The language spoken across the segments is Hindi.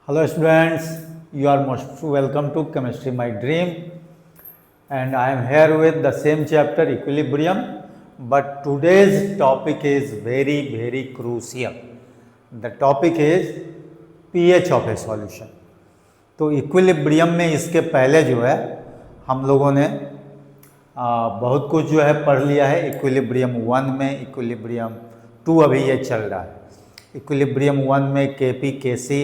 Hello students, you are most welcome to Chemistry My Dream, and I am here with the same chapter equilibrium, but today's topic is very crucial. The topic is pH of a solution. तो इक्विलिब्रियम में इसके पहले जो है हम लोगों ने बहुत कुछ जो है पढ़ लिया है। इक्विलिब्रियम 1 में, इक्विलिब्रियम 2 अभी ये चल रहा है। इक्विलिब्रियम 1 में Kp Kc,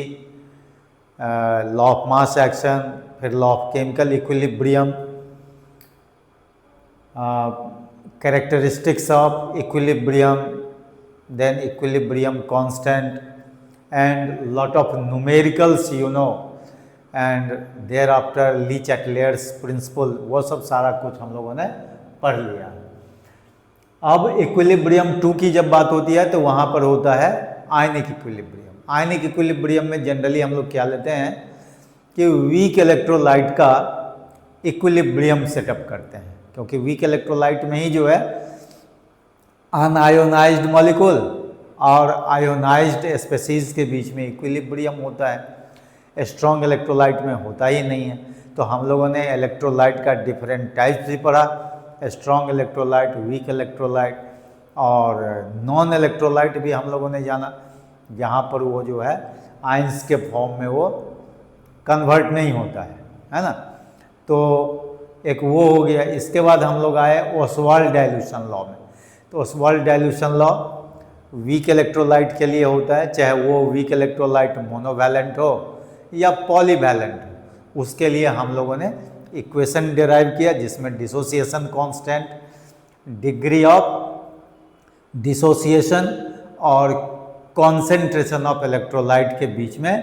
law of mass action, फिर law of chemical equilibrium, characteristics of equilibrium, then equilibrium constant and lot of numericals and thereafter Le Chatelier's principle, वो सब सारा कुछ हम लोगों ने पढ़ लिया। अब इक्विलिब्रियम 2 की जब बात होती है तो वहाँ पर होता है आयनिक इक्विलिब्रियम। आयनिक इक्विलिब्रियम में जनरली हम लोग क्या लेते हैं कि वीक इलेक्ट्रोलाइट का इक्विलिब्रियम सेटअप करते हैं, क्योंकि वीक इलेक्ट्रोलाइट में ही जो है अनआयोनाइज्ड मॉलिक्यूल और आयोनाइज्ड स्पीशीज के बीच में इक्विलिब्रियम होता है। स्ट्रॉन्ग इलेक्ट्रोलाइट में होता ही नहीं है। तो हम लोगों ने इलेक्ट्रोलाइट का डिफरेंट टाइप्स भी पढ़ा, स्ट्रॉन्ग इलेक्ट्रोलाइट, वीक इलेक्ट्रोलाइट और नॉन इलेक्ट्रोलाइट भी हम लोगों ने जाना, जहाँ पर वो जो है आयंस के फॉर्म में वो कन्वर्ट नहीं होता है ना। तो एक वो हो गया। इसके बाद हम लोग आए ओसवाल्ड डाइल्यूशन लॉ में। तो Oswald dilution law weak electrolyte के लिए होता है, चाहे वो वीक इलेक्ट्रोलाइट मोनोवैलेंट हो या पॉलीवैलेंट हो। उसके लिए हम लोगों ने इक्वेशन डिराइव किया जिसमें dissociation constant, degree of dissociation और कॉन्सेंट्रेशन ऑफ इलेक्ट्रोलाइट के बीच में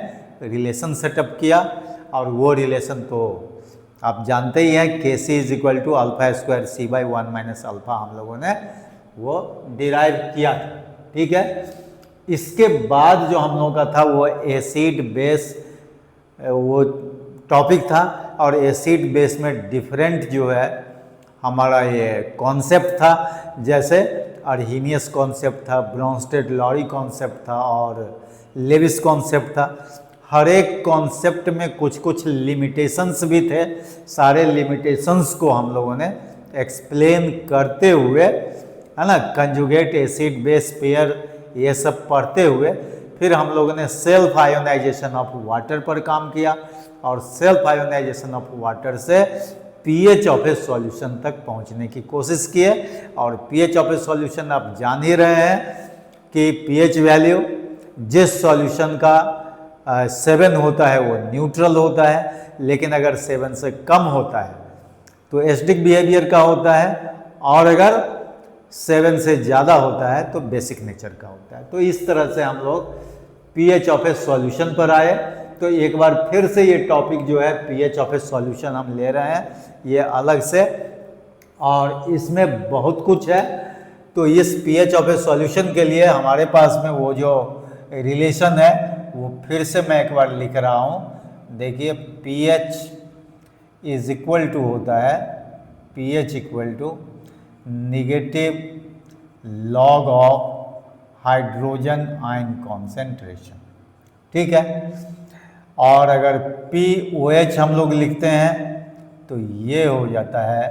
रिलेशन सेटअप किया। और वो रिलेशन तो आप जानते ही हैं, K C is equal to alpha square C by 1 minus alpha हम लोगों ने वो डिराइव किया था। ठीक है। इसके बाद जो हम लोगों का था वो एसिड बेस वो टॉपिक था, और एसिड बेस में डिफरेंट जो है हमारा ये कॉन्सेप्ट था। जैसे अर्हीनियस कॉन्सेप्ट था, ब्रॉन्स्टेड-लॉरी कॉन्सेप्ट था और लेविस कॉन्सेप्ट था। हर एक कॉन्सेप्ट में कुछ कुछ लिमिटेशंस भी थे। सारे लिमिटेशंस को हम लोगों ने एक्सप्लेन करते हुए, है ना, कंजुगेट एसिड बेस पेयर ये सब पढ़ते हुए फिर हम लोगों ने सेल्फ आयोनाइजेशन ऑफ वाटर पर काम किया, और सेल्फ आयोनाइजेशन ऑफ वाटर से पीएच ऑफ ए सॉल्यूशन तक पहुंचने की कोशिश किए। और पीएच ऑफ ए सॉल्यूशन आप जान ही रहे हैं कि पीएच वैल्यू जिस सॉल्यूशन का 7 होता है वो न्यूट्रल होता है, लेकिन अगर 7 से कम होता है तो एसिडिक बिहेवियर का होता है, और अगर 7 से ज़्यादा होता है तो बेसिक नेचर का होता है। तो इस तरह से हम लोग पीएच ऑफ ए सॉल्यूशन पर आए। तो एक बार फिर से ये टॉपिक जो है पीएच ऑफ ए सॉल्यूशन हम ले रहे हैं ये अलग से, और इसमें बहुत कुछ है। तो इस पीएच ऑफ ए सॉल्यूशन के लिए हमारे पास में वो जो रिलेशन है वो फिर से मैं एक बार लिख रहा हूँ। देखिए, पीएच इज इक्वल टू होता है, pH equal to negative log of hydrogen ion concentration. ठीक है। और अगर POH हम लोग लिखते हैं तो ये हो जाता है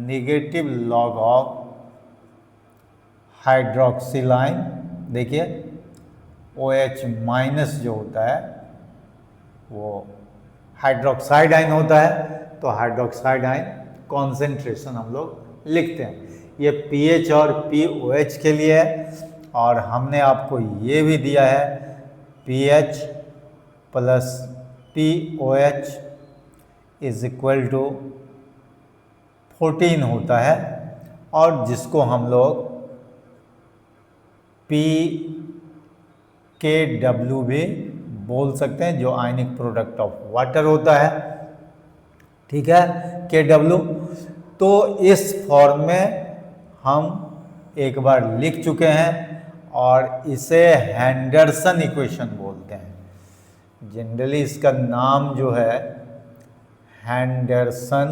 negative log of hydroxyl ion. देखिए, OH माइनस जो होता है वो हाइड्रोक्साइड आयन होता है, तो हाइड्रोक्साइड आयन कॉन्सेंट्रेशन हम लोग लिखते हैं। ये पीएच और POH के लिए है। और हमने आपको ये भी दिया है pH plus POH is equal to 14 होता है, और जिसको हम लोग PKW भी बोल सकते हैं, जो आयनिक प्रोडक्ट ऑफ वाटर होता है। ठीक है, KW। तो इस फॉर्म में हम एक बार लिख चुके हैं, और इसे हैंडरसन इक्वेशन बोलते हैं। जनरली इसका नाम जो है हैंडरसन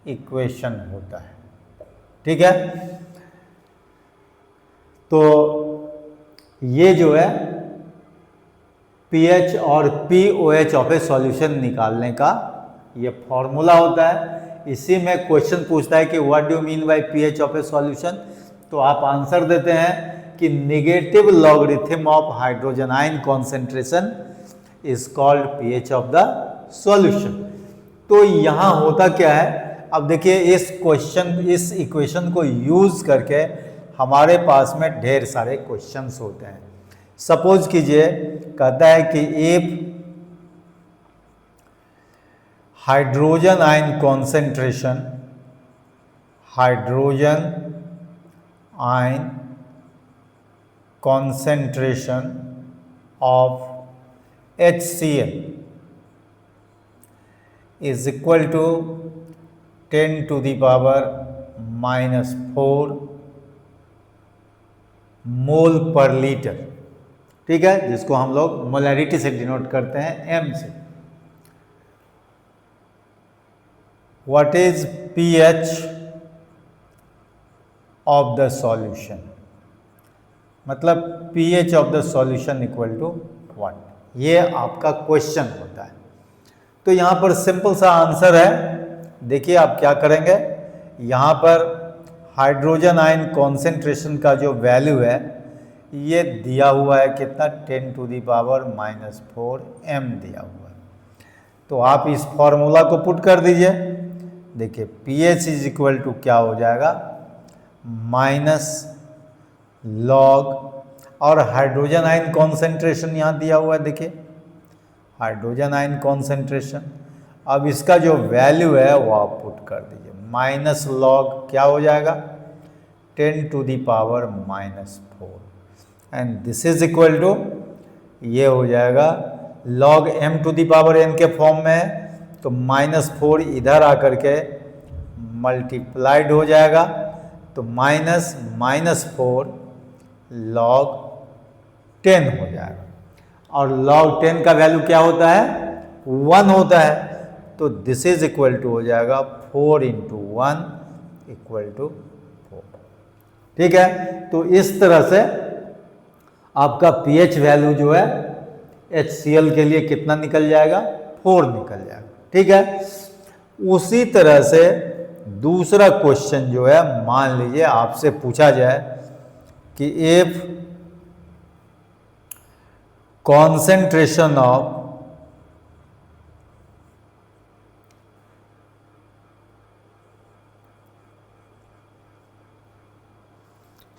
इक्वेशन होता है। ठीक है। तो ये जो है पीएच और पीओएच ऑफ ए सॉल्यूशन निकालने का ये फॉर्मूला होता है। इसी में क्वेश्चन पूछता है कि what do mean by pH of A solution, तो आप आंसर देते हैं कि negative logarithm of hydrogen ion concentration is called pH of the solution. तो यहाँ होता क्या है, अब देखिए इस इक्वेशन को यूज करके हमारे पास में ढेर सारे क्वेश्चंस होते हैं। सपोज कीजिए कहता है कि if hydrogen ion concentration of HCl is equal to 10 to the power minus 4 मोल पर लीटर, ठीक है, जिसको हम लोग मोलैरिटी से डिनोट करते हैं M से। What is pH of the solution, मतलब pH of the solution equal to what, ये आपका क्वेश्चन होता है। तो यहाँ पर सिंपल सा आंसर है, देखिए आप क्या करेंगे, यहाँ पर हाइड्रोजन आयन कॉन्सेंट्रेशन का जो वैल्यू है ये दिया हुआ है कितना, 10 to the power minus 4 m दिया हुआ है। तो आप इस फॉर्मूला को पुट कर दीजिए, देखिए pH इज इक्वल टू क्या हो जाएगा, माइनस लॉग, और हाइड्रोजन आयन कॉन्सेंट्रेशन यहाँ दिया हुआ है, देखिए हाइड्रोजन आयन कॉन्सेंट्रेशन। अब इसका जो वैल्यू है वो आप पुट कर दीजिए, माइनस लॉग क्या हो जाएगा, 10 to the power minus 4 and this is equal to, ये हो जाएगा log m to the power n के फॉर्म में है, तो माइनस 4 इधर आकर के मल्टीप्लाइड हो जाएगा, तो माइनस 4 लॉग 10 हो जाएगा, और log 10 का वैल्यू क्या होता है, 1 होता है, तो दिस इज इक्वल टू हो जाएगा 4 इंटू 1 इक्वल टू 4, ठीक है। तो इस तरह से आपका pH वैल्यू जो है HCl के लिए कितना निकल जाएगा, 4 निकल जाएगा, ठीक है। उसी तरह से दूसरा क्वेश्चन जो है, मान लीजिए आपसे पूछा जाए कि if concentration of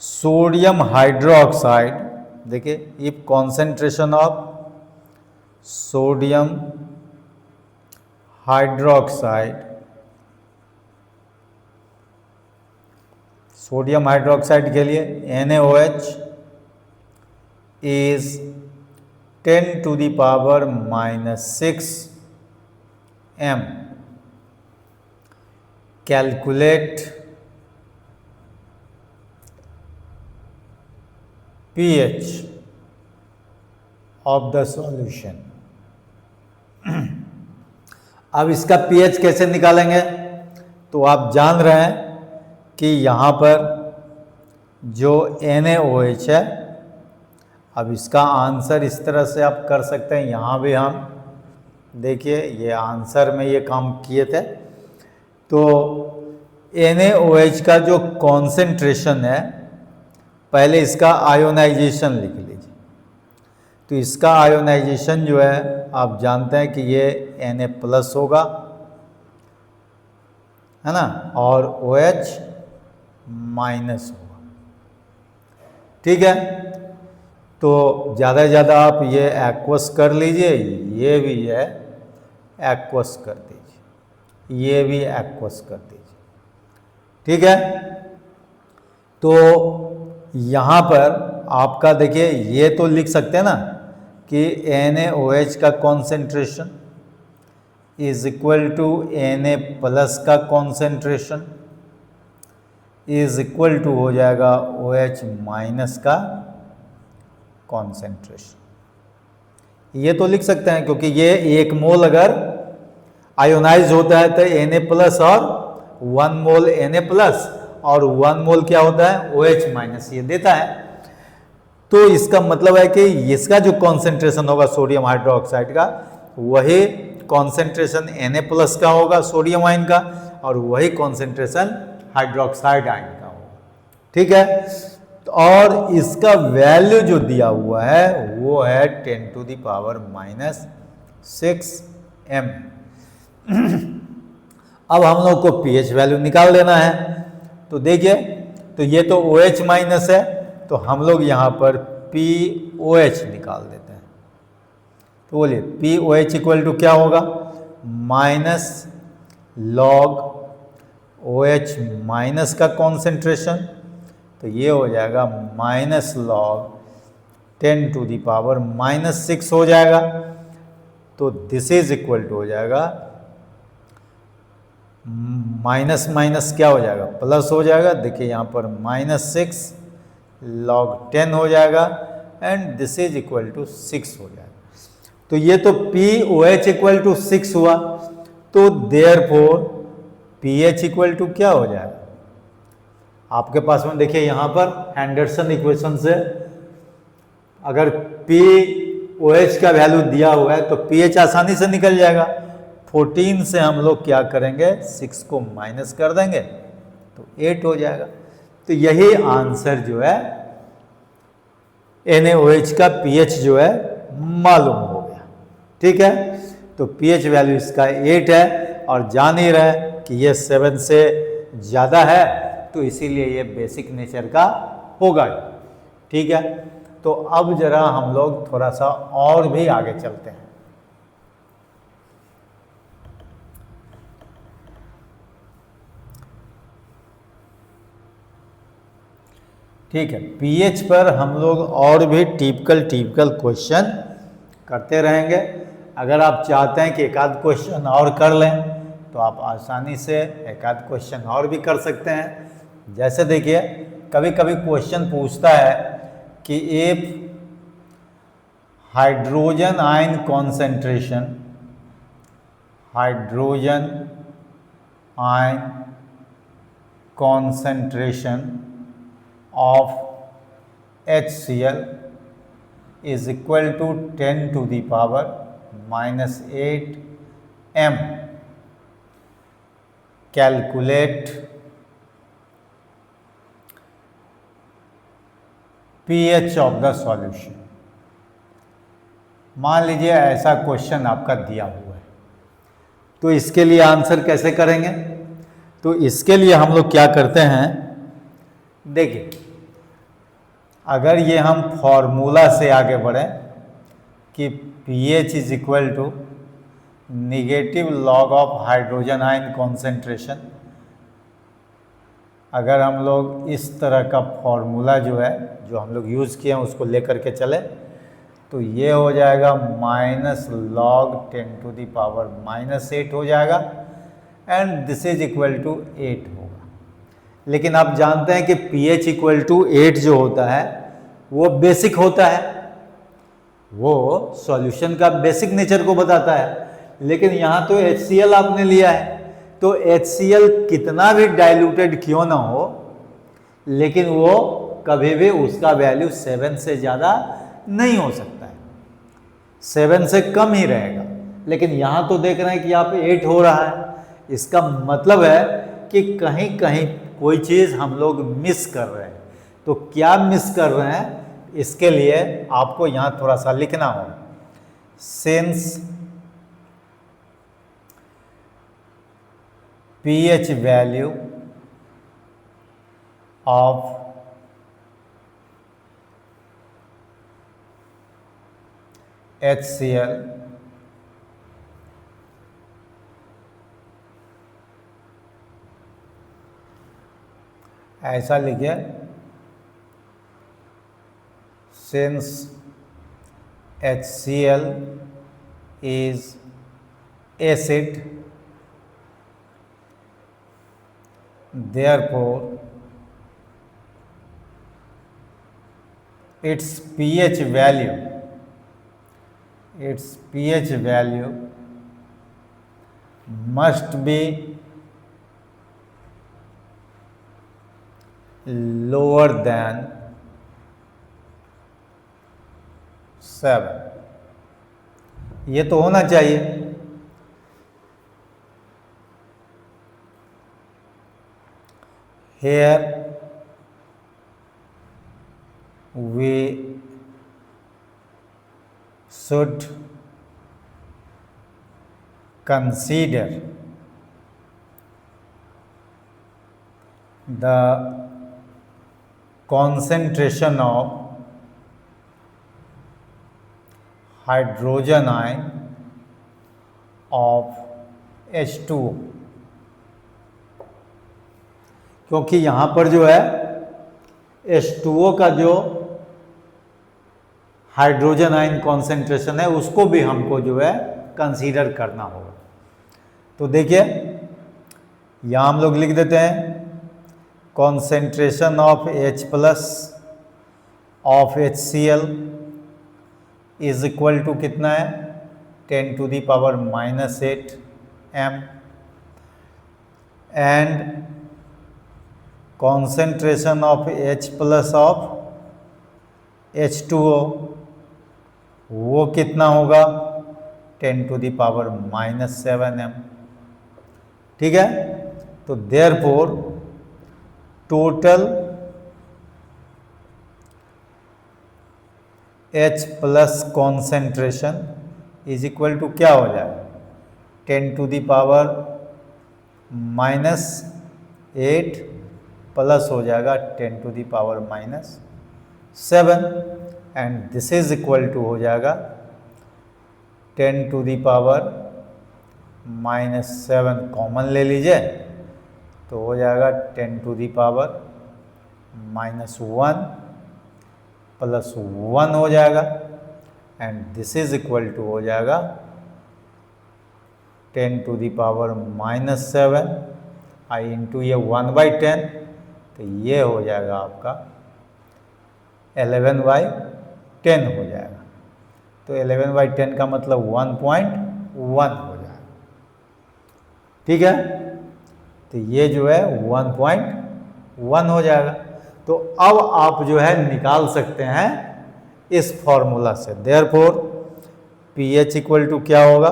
sodium hydroxide, देखिए if concentration of sodium hydroxide, sodium hydroxide के लिए NaOH is 10 to the power minus 6 m, calculate pH of the solution. अब इसका pH कैसे निकालेंगे, तो आप जान रहे हैं कि यहाँ पर जो NaOH है, अब इसका आंसर इस तरह से आप कर सकते हैं, यहाँ भी हम देखिए ये आंसर में ये काम किए थे। तो NaOH का जो कॉन्सेंट्रेशन है, पहले इसका आयोनाइजेशन लिख लीजिए। तो इसका आयोनाइजेशन जो है आप जानते हैं कि ये Na प्लस होगा, है ना, और OH माइनस होगा, ठीक है। तो ज़्यादा से ज़्यादा आप ये एक्वस कर लीजिए, ये भी है एक्वस कर दीजिए, ये भी एक्वस कर दीजिए, ठीक है। तो यहाँ पर आपका देखिए ये तो लिख सकते हैं ना कि NaOH का concentration is equal to Na plus का कॉन्सेंट्रेशन इज इक्वल टू हो जाएगा OH माइनस का कॉन्सेंट्रेशन। ये तो लिख सकते हैं क्योंकि ये 1 मोल अगर आयोनाइज होता है तो Na प्लस और 1 मोल Na प्लस और 1 मोल क्या होता है OH माइनस, ये देता है। तो इसका मतलब है कि इसका जो कॉन्सेंट्रेशन होगा सोडियम हाइड्रोक्साइड का, वही कॉन्सेंट्रेशन Na+ का होगा सोडियम आयन का, और वही कॉन्सेंट्रेशन हाइड्रोक्साइड आयन का होगा। ठीक है, और इसका वैल्यू जो दिया हुआ है वो है 10⁻⁻⁶ m। अब हम लोग को pH वैल्यू निकाल लेना है। तो देखिए, तो ये तो OH माइनस है, तो हम लोग यहाँ पर POH निकाल देते हैं। तो बोलिए POH इक्वल टू क्या होगा, माइनस लॉग OH माइनस का कॉन्सेंट्रेशन, तो ये हो जाएगा माइनस लॉग 10⁻⁻⁶ हो जाएगा। तो दिस इज इक्वल टू हो जाएगा माइनस माइनस क्या हो जाएगा, प्लस हो जाएगा। देखिए यहाँ पर -6 log 10 हो जाएगा, and this is equal to 6 हो जाएगा। तो ये तो POH इक्वल टू 6 हुआ, तो देयरफॉर pH इक्वल टू क्या हो जाएगा आपके पास में। देखिए यहाँ पर एंडरसन इक्वेशन से अगर POH का वैल्यू दिया हुआ है तो pH आसानी से निकल जाएगा। 14 से हम लोग क्या करेंगे, 6 को माइनस कर देंगे तो 8 हो जाएगा। तो यही आंसर जो है NaOH का pH जो है मालूम हो गया। ठीक है, तो pH वैल्यू इसका 8 है, और जान ही रहे कि ये 7 से ज़्यादा है, तो इसीलिए ये बेसिक नेचर का होगा। ठीक है, तो अब जरा हम लोग थोड़ा सा और भी आगे चलते हैं। ठीक है, pH पर हम लोग और भी टिपिकल क्वेश्चन करते रहेंगे। अगर आप चाहते हैं कि एक आध क्वेश्चन और कर लें तो आप आसानी से एक आध क्वेश्चन और भी कर सकते हैं। जैसे देखिए, कभी कभी क्वेश्चन पूछता है कि if hydrogen ion concentration of HCl is equal to 10⁻⁻8 m. Calculate pH of the solution। मान लीजिए ऐसा क्वेश्चन आपका दिया हुआ है, तो इसके लिए आंसर कैसे करेंगे। तो इसके लिए हम लोग क्या करते हैं, देखिए अगर ये हम फॉर्मूला से आगे बढ़ें कि pH is equal to negative log of hydrogen ion concentration, अगर हम लोग इस तरह का फॉर्मूला जो है जो हम लोग यूज़ किए हैं उसको लेकर के चले, तो ये हो जाएगा माइनस लॉग 10⁻⁻8 हो जाएगा, and this is equal to 8 होगा। लेकिन आप जानते हैं कि pH इक्वल टू 8 जो होता है वो बेसिक होता है, वो सॉल्यूशन का बेसिक नेचर को बताता है। लेकिन यहाँ तो HCl आपने लिया है, तो HCl कितना भी डाइल्यूटेड क्यों ना हो, लेकिन वो कभी भी उसका वैल्यू 7 से ज़्यादा नहीं हो सकता है, 7 से कम ही रहेगा। लेकिन यहाँ तो देख रहे हैं कि यहाँ पे 8 हो रहा है, इसका मतलब है कि कहीं कहीं कोई चीज़ हम लोग मिस कर रहे हैं। तो क्या मिस कर रहे हैं, इसके लिए आपको यहाँ थोड़ा सा लिखना होगा। Since pH value of HCl ऐसा लिखिए, since HCl is acid, therefore its pH value must be lower than 7, ये तो होना चाहिए। Here we should consider the concentration of hydrogen ion of H2O, क्योंकि यहाँ पर जो है H2O का जो हाइड्रोजन आयन कॉन्सेंट्रेशन है उसको भी हमको जो है कंसीडर करना होगा। तो देखिए यहाँ हम लोग लिख देते हैं concentration of H plus of HCl is equal to कितना है 10 to the power -8 m, एंड concentration of H plus of H2O वो कितना होगा 10 to the power -7 m। ठीक है, तो therefore total H plus concentration is equal to क्या हो जाएगा 10 to the power -8 प्लस हो जाएगा 10 to the power -7, and this is equal to हो जाएगा 10 to the power -7 कॉमन ले लीजिए तो हो जाएगा 10 to the power -1 प्लस 1 हो जाएगा, and this is equal to हो जाएगा 10 to the power -7 I into ये 1/10, तो ये हो जाएगा आपका 11/10 हो जाएगा। तो 11/10 का मतलब 1.1 हो जाएगा। ठीक है, तो ये जो है 1.1 हो जाएगा। तो अब आप जो है निकाल सकते हैं इस फॉर्मूला से। देयरफॉर pH इक्वल टू क्या होगा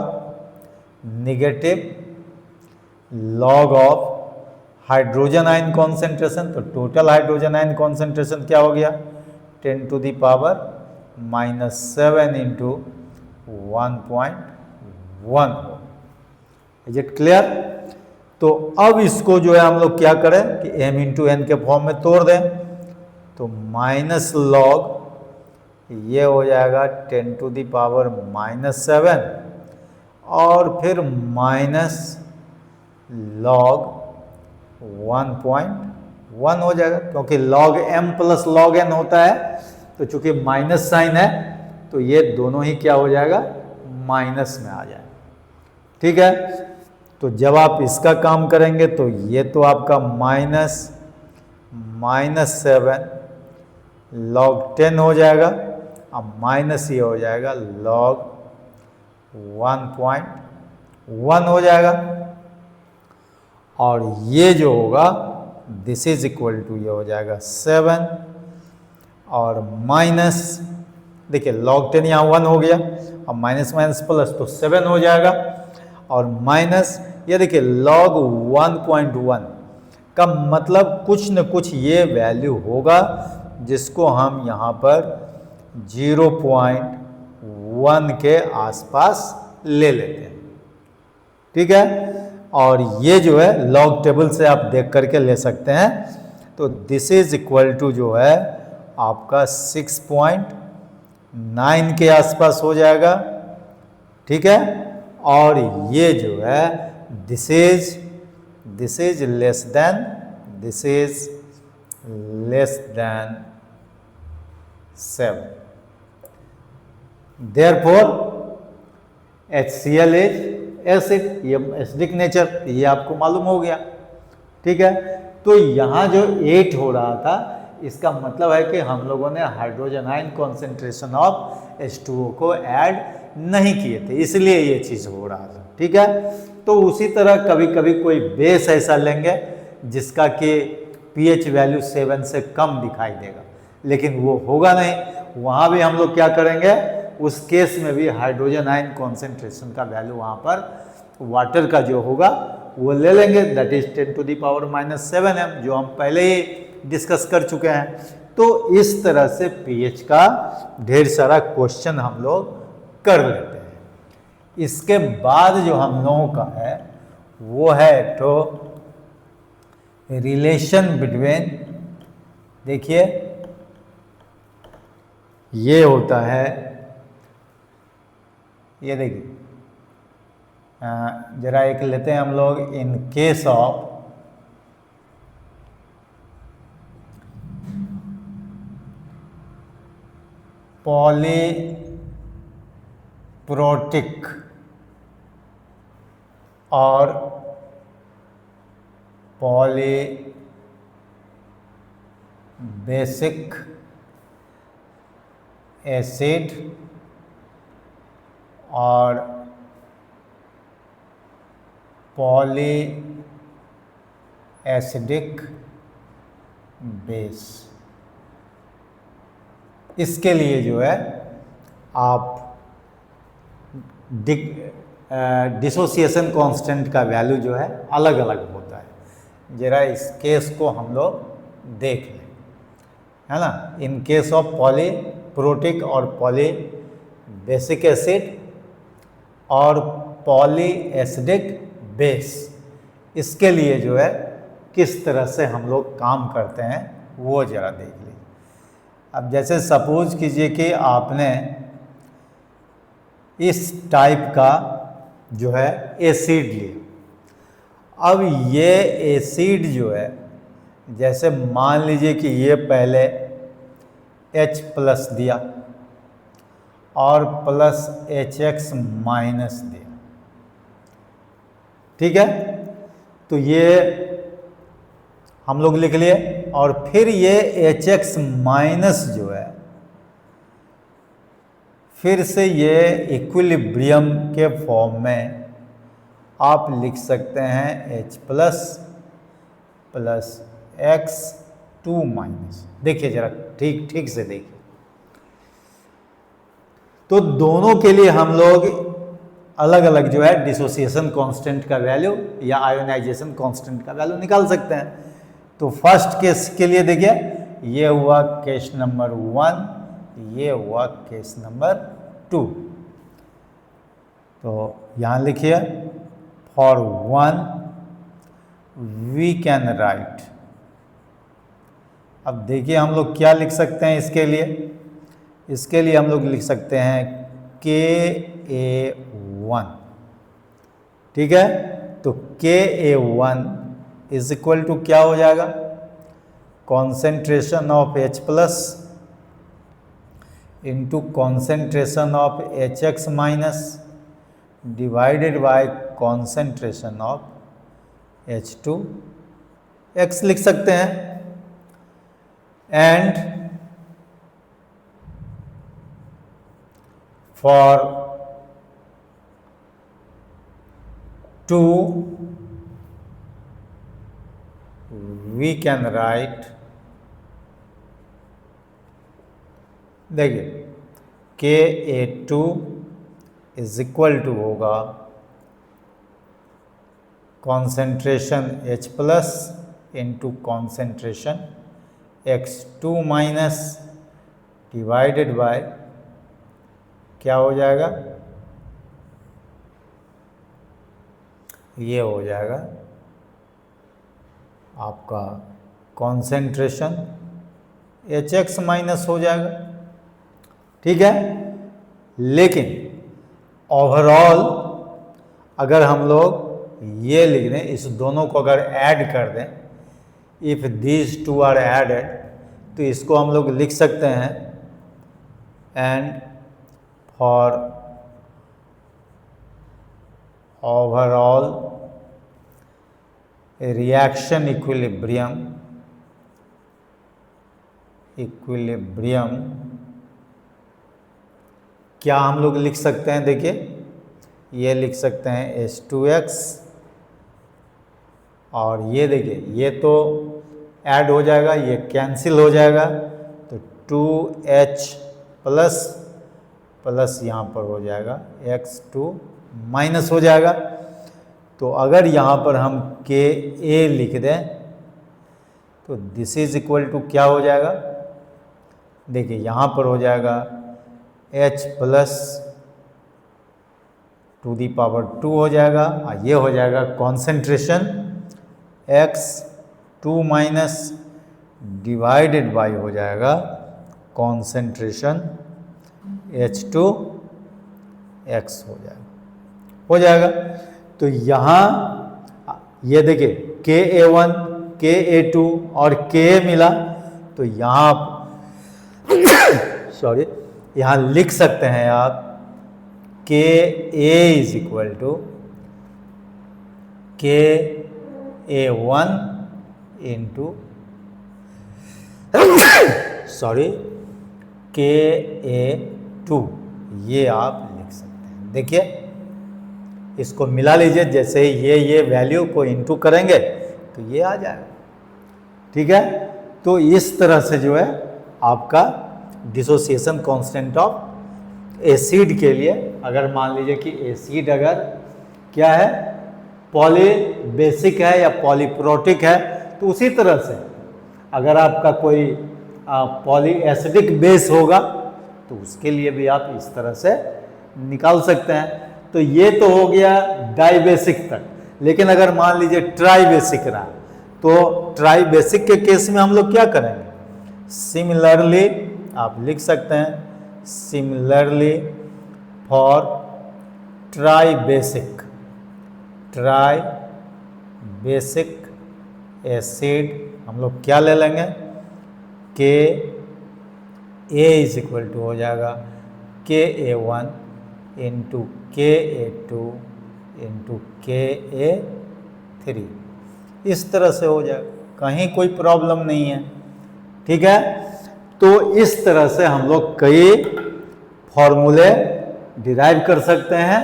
negative log of hydrogen ion concentration, तो टोटल हाइड्रोजन आयन कॉन्सेंट्रेशन क्या हो गया 10 to the power -7 into 1.1। Is it clear? तो अब इसको जो है हम लोग क्या करें कि m इंटू एन के फॉर्म में तोड़ दें, तो माइनस लॉग ये हो जाएगा 10 to the power -7 और फिर माइनस लॉग 1.1 हो जाएगा, क्योंकि log m plus log n होता है, तो चूंकि माइनस साइन है तो ये दोनों ही क्या हो जाएगा माइनस में आ जाएगा। ठीक है, तो जब आप इसका काम करेंगे तो ये तो आपका -7 log 10 हो जाएगा, अब माइनस ये हो जाएगा log 1.1 हो जाएगा, और ये जो होगा दिस इज इक्वल टू ये हो जाएगा 7 और माइनस, देखिए log 10 यहाँ 1 हो गया, अब माइनस माइनस प्लस तो 7 हो जाएगा, और माइनस ये देखिए log 1.1 का मतलब कुछ न कुछ ये वैल्यू होगा जिसको हम यहाँ पर 0.1 के आसपास ले लेते हैं। ठीक है, और ये जो है लॉग टेबल से आप देख करके ले सकते हैं, तो दिस इज इक्वल टू जो है आपका 6.9 के आसपास हो जाएगा। ठीक है, और ये जो है this is less than 7। Therefore HCl is acid, ये एसिडिक नेचर, ये आपको मालूम हो गया। ठीक है, तो यहाँ जो 8 हो रहा था इसका मतलब है कि हम लोगों ने hydrogen ion concentration of H2O को ऐड नहीं किए थे, इसलिए ये चीज़ हो रहा था। ठीक है, तो उसी तरह कभी कभी कोई बेस ऐसा लेंगे जिसका कि pH वैल्यू 7 से कम दिखाई देगा, लेकिन वो होगा नहीं, वहाँ भी हम लोग क्या करेंगे उस केस में भी हाइड्रोजन आयन कॉन्सेंट्रेशन का वैल्यू वहाँ पर वाटर का जो होगा वो ले लेंगे, दैट इज 10⁻⁷m, जो हम पहले ही डिस्कस कर चुके हैं। तो इस तरह से पीएच का ढेर सारा क्वेश्चन हम लोग कर लेते हैं। इसके बाद जो हम लोगों का है वो है तो रिलेशन बिटवीन, देखिए ये होता है, ये देखिए जरा एक लेते हैं हम लोग, इन केस ऑफ पॉलीप्रोटिक और पॉलीबेसिक एसिड और पॉली एसिडिक बेस, इसके लिए जो है आप डिसोसिएशन कांस्टेंट का वैल्यू जो है अलग अलग होता है। जरा इस केस को हम लोग देख लें, है ना। इन केस ऑफ पॉलीप्रोटिक और पॉलीबेसिक एसिड और पॉली एसिडिक बेस, इसके लिए जो है किस तरह से हम लोग काम करते हैं वो जरा देख लीजिए। अब जैसे सपोज कीजिए कि आपने इस टाइप का जो है एसिड लिया। अब ये एसिड जो है, जैसे मान लीजिए कि ये पहले H+ दिया और प्लस HX- दिया, ठीक है। तो ये हम लोग लिख लिए, और फिर ये HX- जो है फिर से ये इक्विलिब्रियम के फॉर्म में आप लिख सकते हैं H+ प्लस X2-। देखिए जरा ठीक से देखिए। तो दोनों के लिए हम लोग अलग अलग जो है डिसोसिएशन कांस्टेंट का वैल्यू या आयोनाइजेशन कांस्टेंट का वैल्यू निकाल सकते हैं। तो फर्स्ट केस के लिए देखिए, ये हुआ केस नंबर 1, ये हुआ केस नंबर 2। तो यहाँ लिखिए, फॉर 1 वी कैन राइट। अब देखिए हम लोग क्या लिख सकते हैं इसके लिए। इसके लिए हम लोग लिख सकते हैं Ka1, ठीक है। तो Ka1 इज इक्वल टू क्या हो जाएगा, concentration of H+ into concentration of HX- divided by concentration of H2X लिख सकते हैं। And for 2 we can write, देखिए Ka2 इज इक्वल टू होगा concentration H+ into concentration X2- divided by क्या हो जाएगा, ये हो जाएगा आपका कॉन्सेंट्रेशन HX- हो जाएगा, ठीक है। लेकिन ओवरऑल अगर हम लोग ये लिख दें, इस दोनों को अगर ऐड कर दें, if these two are added, तो इसको हम लोग लिख सकते हैं and for overall reaction equilibrium क्या हम लोग लिख सकते हैं, देखिए ये लिख सकते हैं H2X, और ये देखिए ये तो ऐड हो जाएगा, ये कैंसिल हो जाएगा, तो 2H+ प्लस यहाँ पर हो जाएगा x2 माइनस हो जाएगा। तो अगर यहाँ पर हम के ए लिख दें तो दिस इज इक्वल टू क्या हो जाएगा, देखिए यहाँ पर हो जाएगा h plus to the power 2 हो जाएगा, और ये हो जाएगा concentration x2 minus divided by हो जाएगा कॉन्सेंट्रेशन H2x हो जाएगा। तो यहाँ ये देखिए KA1, KA2 और KA मिला, तो यहाँ सॉरी यहाँ लिख सकते हैं आप KA is equal to KA1 into sorry KA2, ये आप लिख सकते हैं। देखिए इसको मिला लीजिए, जैसे ही ये वैल्यू को इंटू करेंगे तो ये आ जाएगा। ठीक है, तो इस तरह से जो है आपका डिसोसिएशन कांस्टेंट ऑफ एसिड के लिए, अगर मान लीजिए कि एसिड अगर क्या है पॉली बेसिक है या पॉलीप्रोटिक है, तो उसी तरह से अगर आपका कोई पॉली एसिडिक बेस होगा तो उसके लिए भी आप इस तरह से निकाल सकते हैं। तो ये तो हो गया डाइबेसिक तक, लेकिन अगर मान लीजिए ट्राई बेसिक रहा तो ट्राई बेसिक के केस में हम लोग क्या करेंगे, सिमिलरली आप लिख सकते हैं similarly for try basic acid हम लोग क्या ले लेंगे, के ए इज इक्वल टू हो जाएगा KA1 into KA2 into KA3, इस तरह से हो जाएगा, कहीं कोई प्रॉब्लम नहीं है। ठीक है, तो इस तरह से हम लोग कई फॉर्मूले डिराइव कर सकते हैं,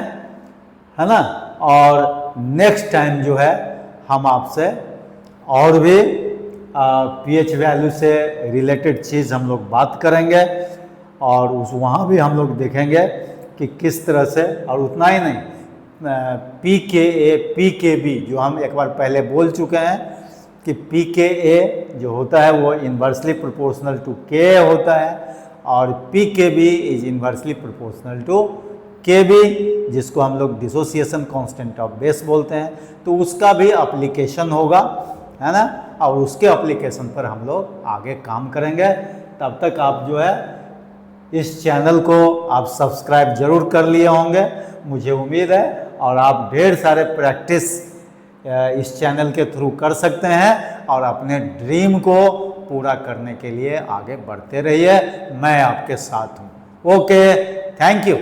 है ना। और नेक्स्ट टाइम जो है हम आपसे और भी pH वैल्यू से रिलेटेड चीज़ हम लोग बात करेंगे, और वहाँ भी हम लोग देखेंगे कि किस तरह से, और उतना ही नहीं pKa pKb जो हम एक बार पहले बोल चुके हैं कि pKa जो होता है वो इन्वर्सली प्रोपोर्शनल टू Ka होता है, और pKb is inversely proportional to Kb, जिसको हम लोग डिसोसिएशन कांस्टेंट ऑफ बेस बोलते हैं। तो उसका भी एप्लीकेशन होगा, है ना, और उसके एप्लीकेशन पर हम लोग आगे काम करेंगे। तब तक आप जो है इस चैनल को आप सब्सक्राइब जरूर कर लिए होंगे, मुझे उम्मीद है, और आप ढेर सारे प्रैक्टिस इस चैनल के थ्रू कर सकते हैं, और अपने ड्रीम को पूरा करने के लिए आगे बढ़ते रहिए। मैं आपके साथ हूँ। Okay, thank you.